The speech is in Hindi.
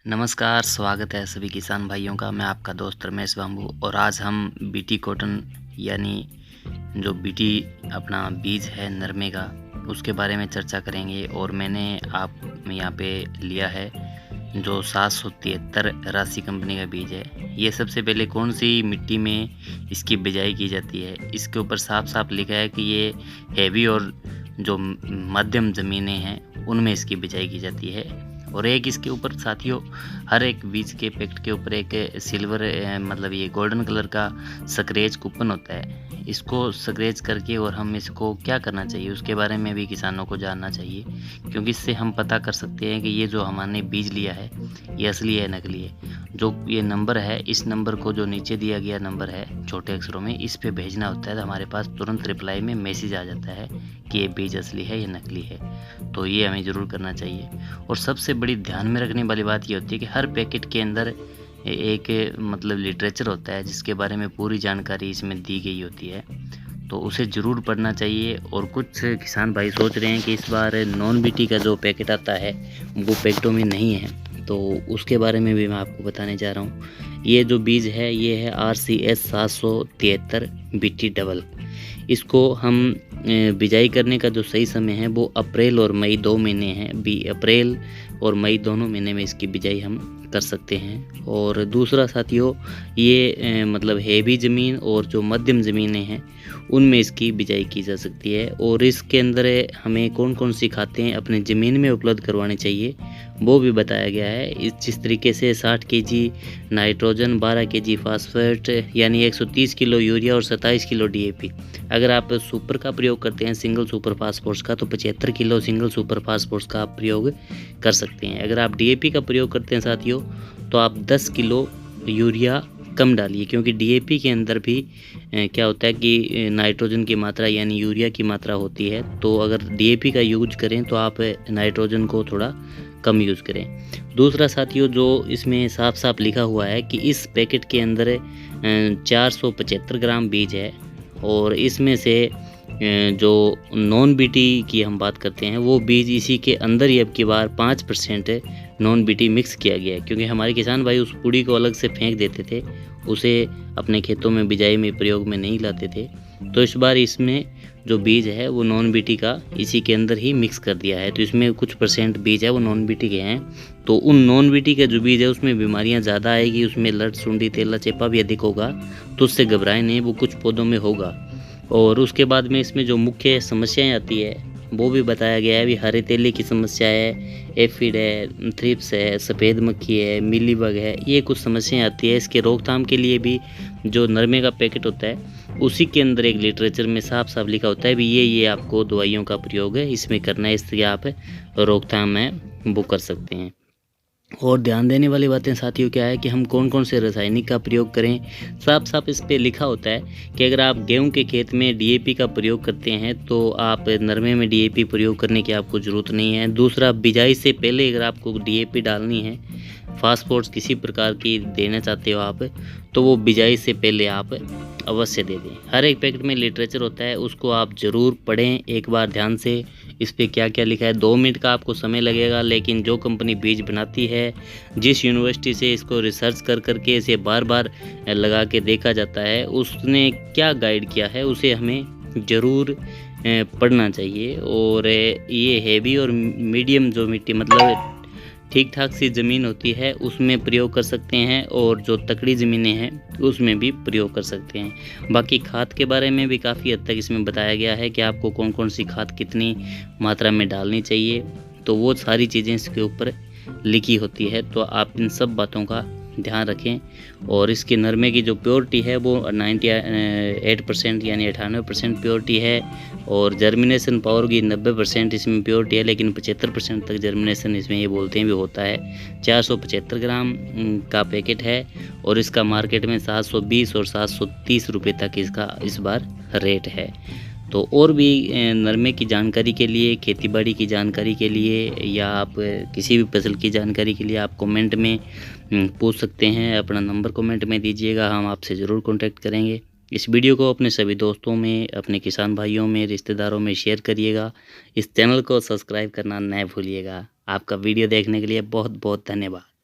नमस्कार, स्वागत है सभी किसान भाइयों का। मैं आपका दोस्त रमेश बांबू और आज हम बीटी कॉटन यानी जो बीटी अपना बीज है नरमे का, उसके बारे में चर्चा करेंगे। और मैंने आप यहाँ पे लिया है जो 773 राशि कंपनी का बीज है। ये सबसे पहले कौन सी मिट्टी में इसकी बिजाई की जाती है, इसके ऊपर साफ साफ लिखा है कि ये हैवी और जो मध्यम ज़मीनें हैं उनमें इसकी बिजाई की जाती है। और एक इसके ऊपर साथियों, हर एक बीज के पैकेट के ऊपर एक सिल्वर मतलब ये गोल्डन कलर का स्क्रैच कूपन होता है। इसको स्क्रैच करके और हम इसको क्या करना चाहिए उसके बारे में भी किसानों को जानना चाहिए, क्योंकि इससे हम पता कर सकते हैं कि ये जो हमने बीज लिया है ये असली है नकली है। जो ये नंबर है, इस नंबर को जो नीचे दिया गया नंबर है छोटे अक्षरों में, इस पे भेजना होता है तो हमारे पास तुरंत रिप्लाई में मैसेज आ जाता है कि ये बीज असली है या नकली है। तो ये हमें ज़रूर करना चाहिए। और सबसे बड़ी ध्यान में रखने वाली बात ये होती है कि हर पैकेट के अंदर एक मतलब लिटरेचर होता है जिसके बारे में पूरी जानकारी इसमें दी गई होती है, तो उसे ज़रूर पढ़ना चाहिए। और कुछ किसान भाई सोच रहे हैं कि इस बार नॉन बीटी का जो पैकेट आता है वो पैकेटों में नहीं है, तो उसके बारे में भी मैं आपको बताने जा रहा हूँ। ये जो बीज है ये है RCS 773 बीटी डबल। इसको हम बिजाई करने का जो सही समय है वो अप्रैल और मई 2 महीने हैं। अप्रैल और मई दोनों महीने में इसकी बिजाई हम कर सकते हैं। और दूसरा साथियों, ये मतलब हैवी ज़मीन और जो मध्यम ज़मीनें हैं उनमें इसकी बिजाई की जा सकती है। और इसके अंदर हमें कौन कौन सी खादें अपने ज़मीन में उपलब्ध करवानी चाहिए वो भी बताया गया है। जिस तरीके से 60 kg नाइट्रोजन, 12 kg फास्फेट यानी 130 किलो यूरिया और 27 किलो DAP। अगर आप सुपर का प्रयोग करते हैं, सिंगल सुपर फास्फोर्स का, तो 75 किलो सिंगल सुपर फास्फोर्स का आप प्रयोग कर सकते हैं। अगर आप DAP का प्रयोग करते हैं साथियों तो आप 10 किलो यूरिया कम डालिए, क्योंकि DAP के अंदर भी क्या होता है कि नाइट्रोजन की मात्रा यानी यूरिया की मात्रा होती है। तो अगर DAP का यूज करें तो आप नाइट्रोजन को थोड़ा कम यूज़ करें। दूसरा साथियों, जो इसमें साफ साफ लिखा हुआ है कि इस पैकेट के अंदर 475 ग्राम बीज है। और इसमें से जो नॉन बीटी की हम बात करते हैं वो बीज इसी के अंदर ही अब की बार 5% नॉन बीटी मिक्स किया गया है, क्योंकि हमारे किसान भाई उस पुड़ी को अलग से फेंक देते थे, उसे अपने खेतों में बिजाई में प्रयोग में नहीं लाते थे। तो इस बार इसमें जो बीज है वो नॉन बीटी का इसी के अंदर ही मिक्स कर दिया है। तो इसमें कुछ % बीज है वो नॉन बीटी के हैं। तो उन नॉन बीटी के जो बीज है उसमें बीमारियां ज़्यादा आएगी, उसमें लट, सुंडी, तेला, चेपा भी अधिक होगा। तो उससे घबराए नहीं, वो कुछ पौधों में होगा। और उसके बाद में इसमें जो मुख्य समस्याएं आती है वो भी बताया गया है। भी हरे तेले की समस्या है, एफिड है, थ्रिप्स है, सफ़ेद मक्खी है, मिलीबग है, ये कुछ समस्याएं आती है। इसके रोकथाम के लिए भी जो नरमे का पैकेट होता है उसी के अंदर एक लिटरेचर में साफ साफ लिखा होता है भी ये आपको दवाइयों का प्रयोग है इसमें करना है, इससे आप रोकथाम है वो कर सकते हैं। और ध्यान देने वाली बातें साथियों क्या है कि हम कौन कौन से रासायनिक का प्रयोग करें, साफ साफ इस पे लिखा होता है कि अगर आप गेहूं के खेत में DAP का प्रयोग करते हैं तो आप नरमे में DAP प्रयोग करने की आपको ज़रूरत नहीं है। दूसरा, बिजाई से पहले अगर आपको DAP डालनी है, फास्फोर्स किसी प्रकार की देना चाहते हो आप, तो वो बिजाई से पहले आप अवश्य दे दें। हर एक पैकेट में लिटरेचर होता है, उसको आप ज़रूर पढ़ें एक बार ध्यान से। इस पे क्या क्या लिखा है, 2 मिनट का आपको समय लगेगा, लेकिन जो कंपनी बीज बनाती है, जिस यूनिवर्सिटी से इसको रिसर्च कर करके इसे बार बार लगा के देखा जाता है, उसने क्या गाइड किया है उसे हमें ज़रूर पढ़ना चाहिए। और ये हैवी और मीडियम जो मिट्टी मतलब ठीक ठाक सी ज़मीन होती है उसमें प्रयोग कर सकते हैं, और जो तकड़ी ज़मीनें हैं उसमें भी प्रयोग कर सकते हैं। बाकी खाद के बारे में भी काफ़ी हद तक इसमें बताया गया है कि आपको कौन कौन सी खाद कितनी मात्रा में डालनी चाहिए, तो वो सारी चीज़ें इसके ऊपर लिखी होती है। तो आप इन सब बातों का ध्यान रखें। और इसके नरमे की जो प्योरिटी है वो 98% यानी 98% प्योरिटी है। और जर्मिनेशन पावर की 90% इसमें प्योरिटी है, लेकिन 75% तक जर्मिनेशन इसमें ये बोलते हैं भी होता है। 475 ग्राम का पैकेट है और इसका मार्केट में 720 और 730 रुपये तक इसका इस बार रेट है। तो और भी नरमे की जानकारी के लिए, खेतीबाड़ी की जानकारी के लिए, या आप किसी भी फसल की जानकारी के लिए आप कमेंट में पूछ सकते हैं। अपना नंबर कमेंट में दीजिएगा, हम आपसे ज़रूर कांटेक्ट करेंगे। इस वीडियो को अपने सभी दोस्तों में, अपने किसान भाइयों में, रिश्तेदारों में शेयर करिएगा। इस चैनल को सब्सक्राइब करना न भूलिएगा। आपका वीडियो देखने के लिए बहुत बहुत धन्यवाद।